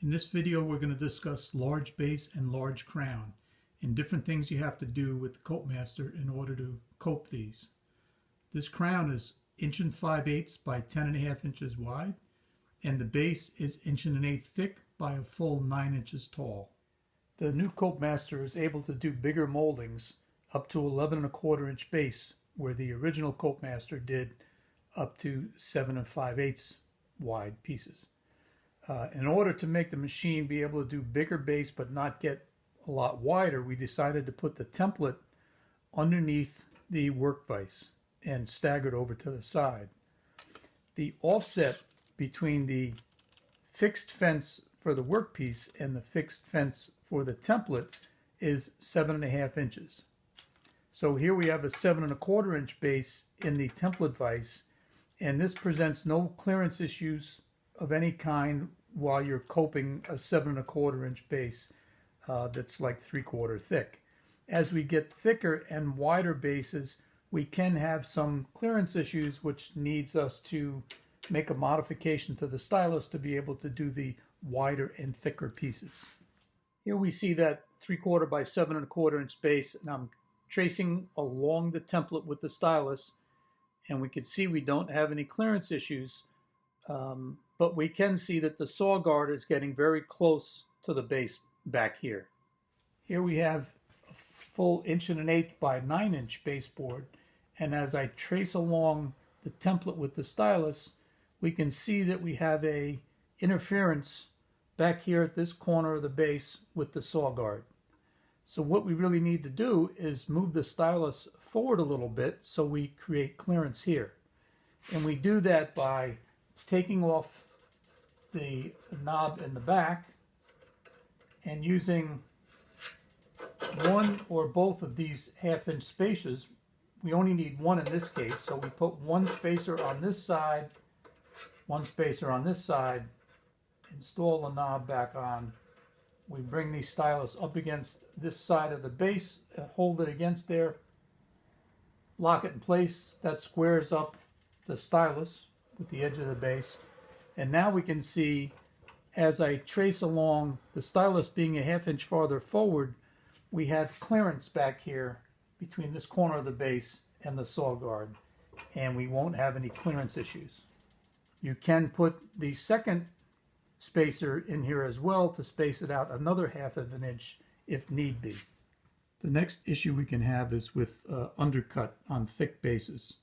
In this video, we're going to discuss large base and large crown and different things you have to do with the CopeMaster in order to cope these. This crown is 1.5" by 10.5 inches wide, and the base is 1.1 thick by a full 9 inches tall. The new CopeMaster is able to do bigger moldings up to 11.25 inch base, where the original CopeMaster did up to 7 5/8 wide pieces. In order to make the machine be able to do bigger base but not get a lot wider, we decided to put the template underneath the work vise and staggered over to the side. The offset between the fixed fence for the workpiece and the fixed fence for the template is 7.5 inches. So here we have a 7.25 inch base in the template vise, and this presents no clearance issues of any kind while you're coping a 7.25 inch base that's like 3/4 thick. As we get thicker and wider bases, we can have some clearance issues, which needs us to make a modification to the Stylus to be able to do the wider and thicker pieces. Here we see that 3/4 by 7.25 inch base, and I'm tracing along the template with the Stylus, and we can see we don't have any clearance issues. But we can see that the saw guard is getting very close to the base back here. Here we have a full 1.1 by 9 inch baseboard, and as I trace along the template with the Stylus, we can see that we have a interference back here at this corner of the base with the saw guard. So what we really need to do is move the Stylus forward a little bit so we create clearance here. And we do that by taking off the knob in the back and using one or both of these 1/2 inch spacers. We only need one in this case, so we put one spacer on this side, one spacer on this side, install the knob back on. We bring the Stylus up against this side of the base, hold it against there, lock it in place. That squares up the Stylus with the edge of the base. And now we can see, as I trace along, the Stylus being a 1/2 inch farther forward, we have clearance back here between this corner of the base and the saw guard, and we won't have any clearance issues. You can put the second spacer in here as well to space it out another 1/2 inch if need be. The next issue we can have is with undercut on thick bases.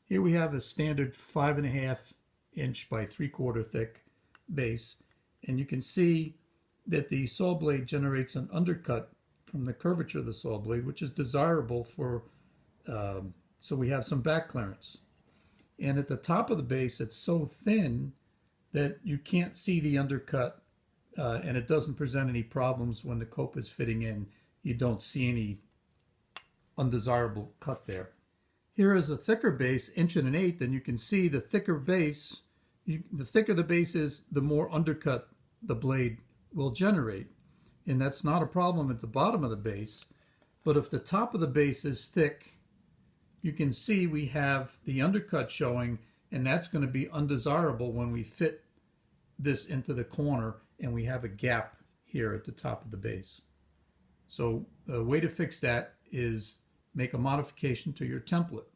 Here we have a standard 5.5 inch by 3/4 thick base, and you can see that the saw blade generates an undercut from the curvature of the saw blade, which is desirable for so we have some back clearance. And at the top of the base, it's so thin that you can't see the undercut, and it doesn't present any problems when the cope is fitting in. You don't see any undesirable cut there. Here is a thicker base, 1.1", and you can see the thicker base, the thicker the base is, the more undercut the blade will generate. And that's not a problem at the bottom of the base. But if the top of the base is thick, you can see we have the undercut showing, and that's going to be undesirable when we fit this into the corner and we have a gap here at the top of the base. So the way to fix that is make a modification to your template.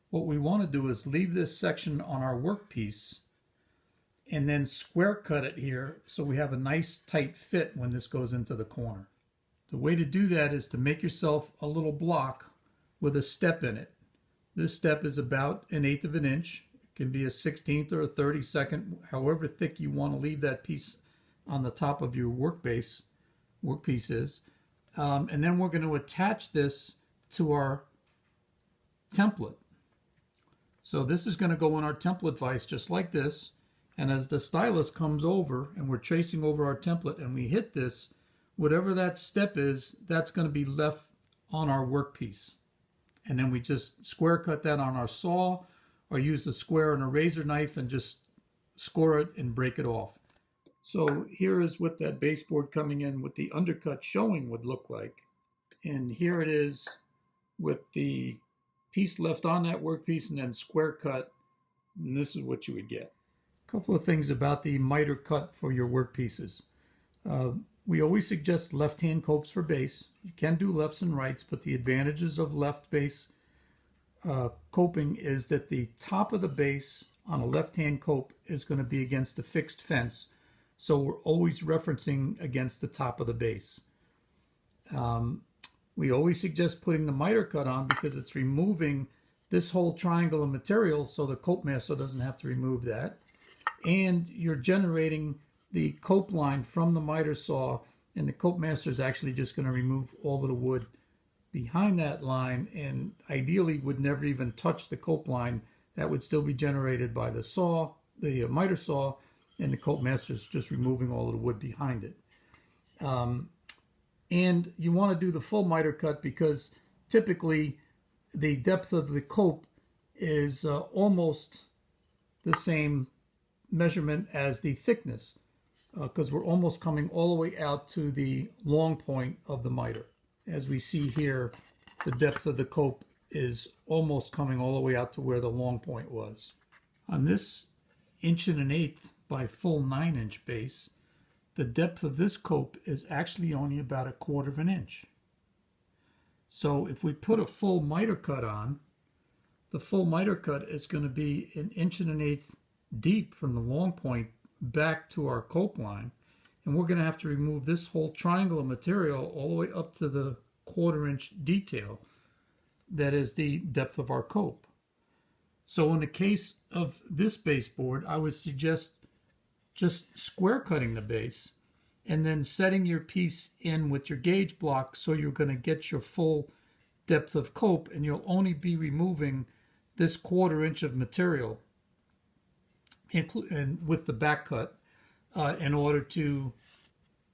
What we want to do is leave this section on our workpiece and then square cut it here so we have a nice tight fit when this goes into the corner. The way to do that is to make yourself a little block with a step in it. This step is about 1/8 inch. It can be a 1/16 or a 32nd, however thick you want to leave that piece on the top of your workpiece is. And then we're going to attach this to our template. So this is going to go in our template vise just like this. And as the Stylus comes over and we're tracing over our template and we hit this, whatever that step is, that's going to be left on our workpiece. And then we just square cut that on our saw or use a square and a razor knife and just score it and break it off. So here is what that baseboard coming in with the undercut showing would look like. And here it is with the piece left on that workpiece and then square cut, and this is what you would get. A couple of things about the miter cut for your workpieces. We always suggest left-hand copes for base. You can do lefts and rights, but the advantages of left base coping is that the top of the base on a left-hand cope is going to be against a fixed fence. So we're always referencing against the top of the base. We always suggest putting the miter cut on because it's removing this whole triangle of material, so the CopeMaster doesn't have to remove that. And you're generating the cope line from the miter saw, and the CopeMaster is actually just going to remove all of the wood behind that line, and ideally would never even touch the cope line. That would still be generated by the saw, the miter saw, and the CopeMaster is just removing all of the wood behind it. And you want to do the full miter cut because typically the depth of the cope is almost the same measurement as the thickness, because we're almost coming all the way out to the long point of the miter. As we see here, the depth of the cope is almost coming all the way out to where the long point was. On this 1 1/8 by full 9-inch base, the depth of this cope is actually only about 1/4 inch. So if we put a full miter cut on, the full miter cut is going to be 1 1/8 deep from the long point back to our cope line, and we're going to have to remove this whole triangle of material all the way up to the 1/4 inch detail. That is the depth of our cope. So in the case of this baseboard, I would suggest just square cutting the base and then setting your piece in with your gauge block so you're going to get your full depth of cope, and you'll only be removing this 1/4 inch of material and with the back cut in order to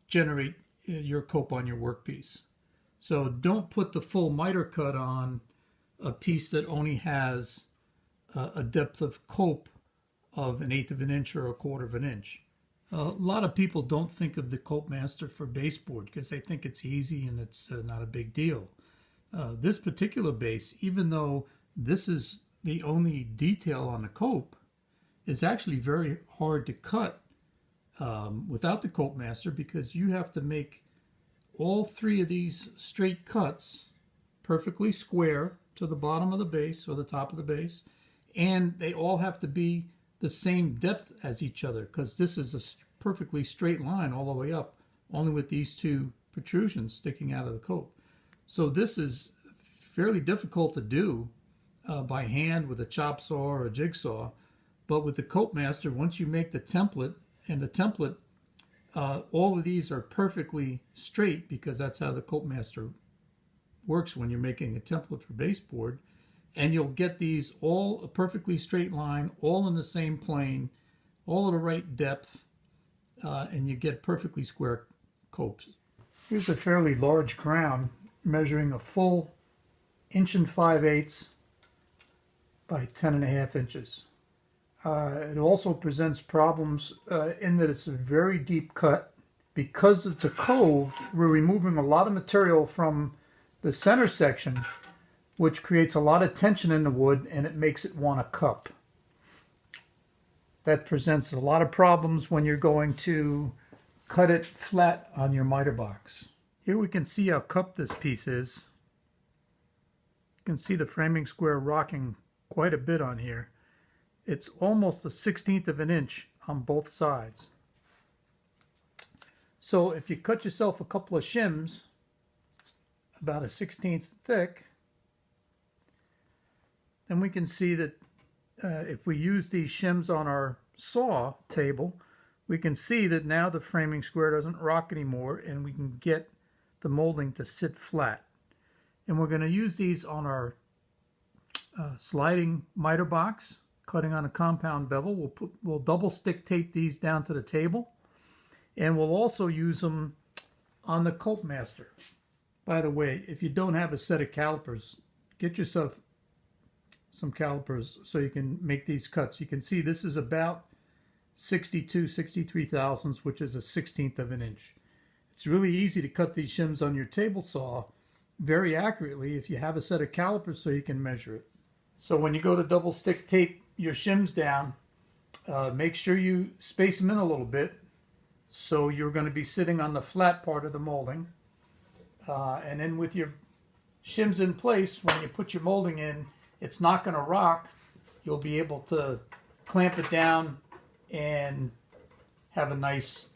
generate your cope on your workpiece. So don't put the full miter cut on a piece that only has a depth of cope of 1/8 inch or 1/4 inch. A lot of people don't think of the CopeMaster for baseboard because they think it's easy and it's not a big deal. This particular base, even though this is the only detail on the cope, is actually very hard to cut without the CopeMaster, because you have to make all 3 of these straight cuts perfectly square to the bottom of the base or the top of the base, and they all have to be the same depth as each other, because this is a perfectly straight line all the way up, only with these 2 protrusions sticking out of the cope. So this is fairly difficult to do by hand with a chop saw or a jigsaw, but with the CopeMaster, once you make the template, and the template, all of these are perfectly straight, because that's how the CopeMaster works when you're making a template for baseboard. And you'll get these all a perfectly straight line, all in the same plane, all at the right depth, and you get perfectly square copes. Here's a fairly large crown measuring a full 1 5/8 by 10.5 inches. It also presents problems in that it's a very deep cut. Because it's a cove, we're removing a lot of material from the center section, which creates a lot of tension in the wood, and it makes it want to cup. That presents a lot of problems when you're going to cut it flat on your miter box. Here we can see how cupped this piece is. You can see the framing square rocking quite a bit on here. It's almost 1/16 of an inch on both sides. So if you cut yourself a couple of shims, about 1/16 thick, then we can see that if we use these shims on our saw table, we can see that now the framing square doesn't rock anymore, and we can get the molding to sit flat. And we're going to use these on our sliding miter box, cutting on a compound bevel. We'll double stick tape these down to the table, and we'll also use them on the CopeMaster. By the way, if you don't have a set of calipers, get yourself some calipers so you can make these cuts. You can see this is about 63 thousandths, which is 1/16 of an inch. It's really easy to cut these shims on your table saw very accurately if you have a set of calipers so you can measure it. So when you go to double stick tape your shims down, make sure you space them in a little bit So you're going to be sitting on the flat part of the molding. And then with your shims in place, when you put your molding in, it's not going to rock. You'll be able to clamp it down and have a nice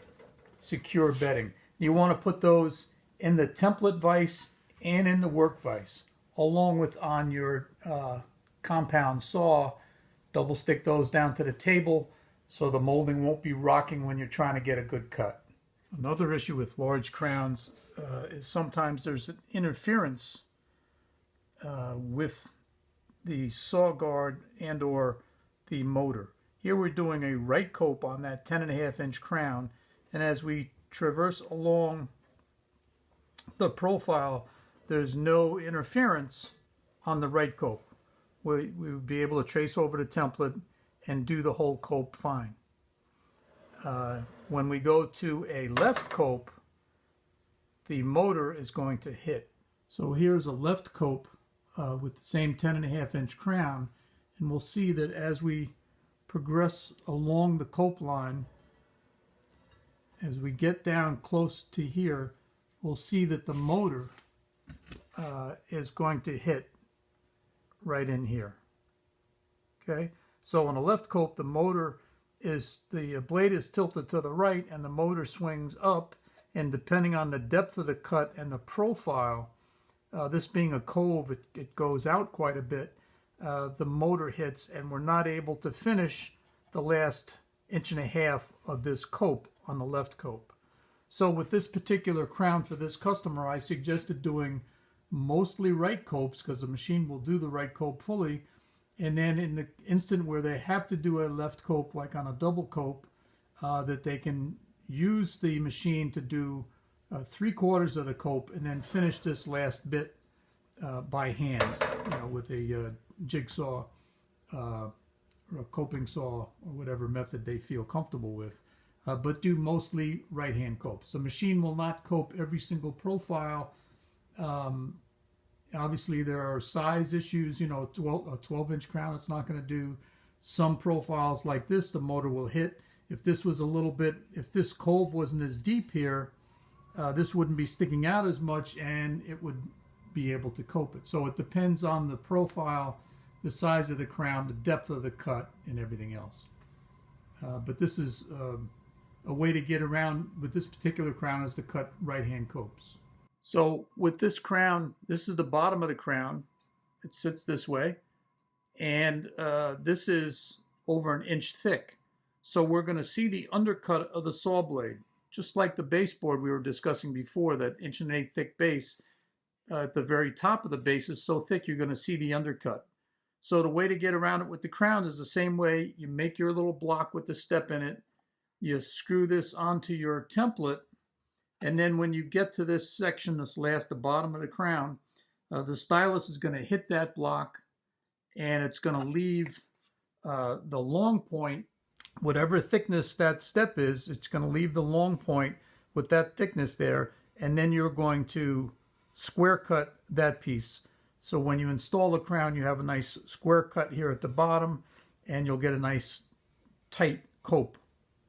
secure bedding. You want to put those in the template vise and in the work vise, along with on your compound saw. Double stick those down to the table so the molding won't be rocking when you're trying to get a good cut. Another issue with large crowns is sometimes there's an interference with the saw guard and or the motor. Here we're doing a right cope on that 10.5-inch crown, and as we traverse along the profile, there's no interference on the right cope. We would be able to trace over the template and do the whole cope fine. When we go to a left cope, the motor is going to hit. So here's a left cope with the same 10.5-inch crown, and we'll see that as we progress along the cope line, as we get down close to here, we'll see that the motor is going to hit right in here. Okay, so on a left cope, the motor is, the blade is tilted to the right and the motor swings up, and depending on the depth of the cut and the profile, this being a cove, it goes out quite a bit, the motor hits, and we're not able to finish the last 1.5 inches of this cope on the left cope. So with this particular crown for this customer, I suggested doing mostly right copes because the machine will do the right cope fully, and then in the instant where they have to do a left cope, like on a double cope, that they can use the machine to do 3/4 of the cope and then finish this last bit by hand, with a jigsaw or a coping saw or whatever method they feel comfortable with, but do mostly right-hand copes. The machine will not cope every single profile. Obviously there are size issues, a 12-inch crown it's not going to do. Some profiles like this, the motor will hit. If this was a little bit, if this cove wasn't as deep here, this wouldn't be sticking out as much and it would be able to cope it. So it depends on the profile, the size of the crown, the depth of the cut, and everything else. But this is a way to get around with this particular crown is to cut right-hand copes. So with this crown, this is the bottom of the crown. It sits this way, and this is over 1 inch thick. So we're going to see the undercut of the saw blade, just like the baseboard we were discussing before, that 1.8 inch thick base. At the very top of the base is so thick you're going to see the undercut. So the way to get around it with the crown is the same way. You make your little block with the step in it, you screw this onto your template, and then when you get to this section, the bottom of the crown, the stylus is going to hit that block, and it's going to leave the long point, whatever thickness that step is, it's going to leave the long point with that thickness there, and then you're going to square cut that piece. So when you install the crown, you have a nice square cut here at the bottom, and you'll get a nice tight cope